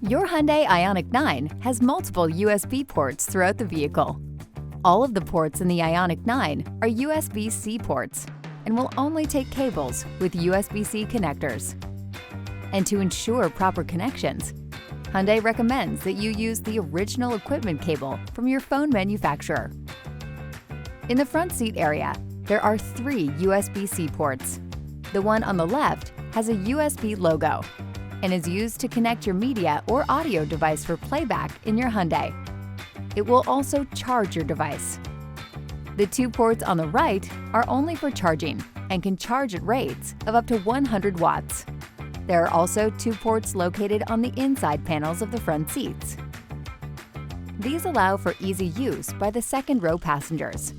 Your Hyundai IONIQ 9 has multiple USB ports throughout the vehicle. All of the ports in the IONIQ 9 are USB-C ports and will only take cables with USB-C connectors. And to ensure proper connections, Hyundai recommends that you use the original equipment cable from your phone manufacturer. In the front seat area, there are 3 USB-C ports. The one on the left has a USB logo and is used to connect your media or audio device for playback in your Hyundai. It will also charge your device. The 2 ports on the right are only for charging and can charge at rates of up to 100 watts. There are also 2 ports located on the inside panels of the front seats. These allow for easy use by the second row passengers.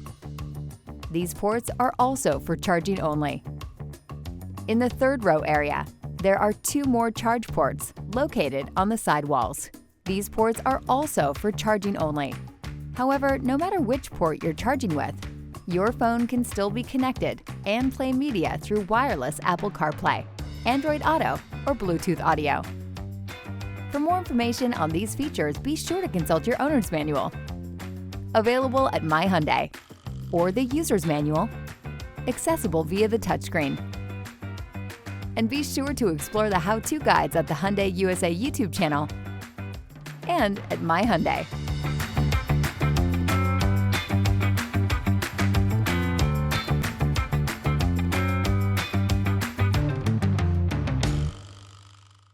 These ports are also for charging only. In the third row area, there are 2 more charge ports located on the sidewalls. These ports are also for charging only. However, no matter which port you're charging with, your phone can still be connected and play media through wireless Apple CarPlay, Android Auto, or Bluetooth audio. For more information on these features, be sure to consult your owner's manual, available at My Hyundai, or the user's manual, accessible via the touchscreen. And be sure to explore the how-to guides at the Hyundai USA YouTube channel and at My Hyundai.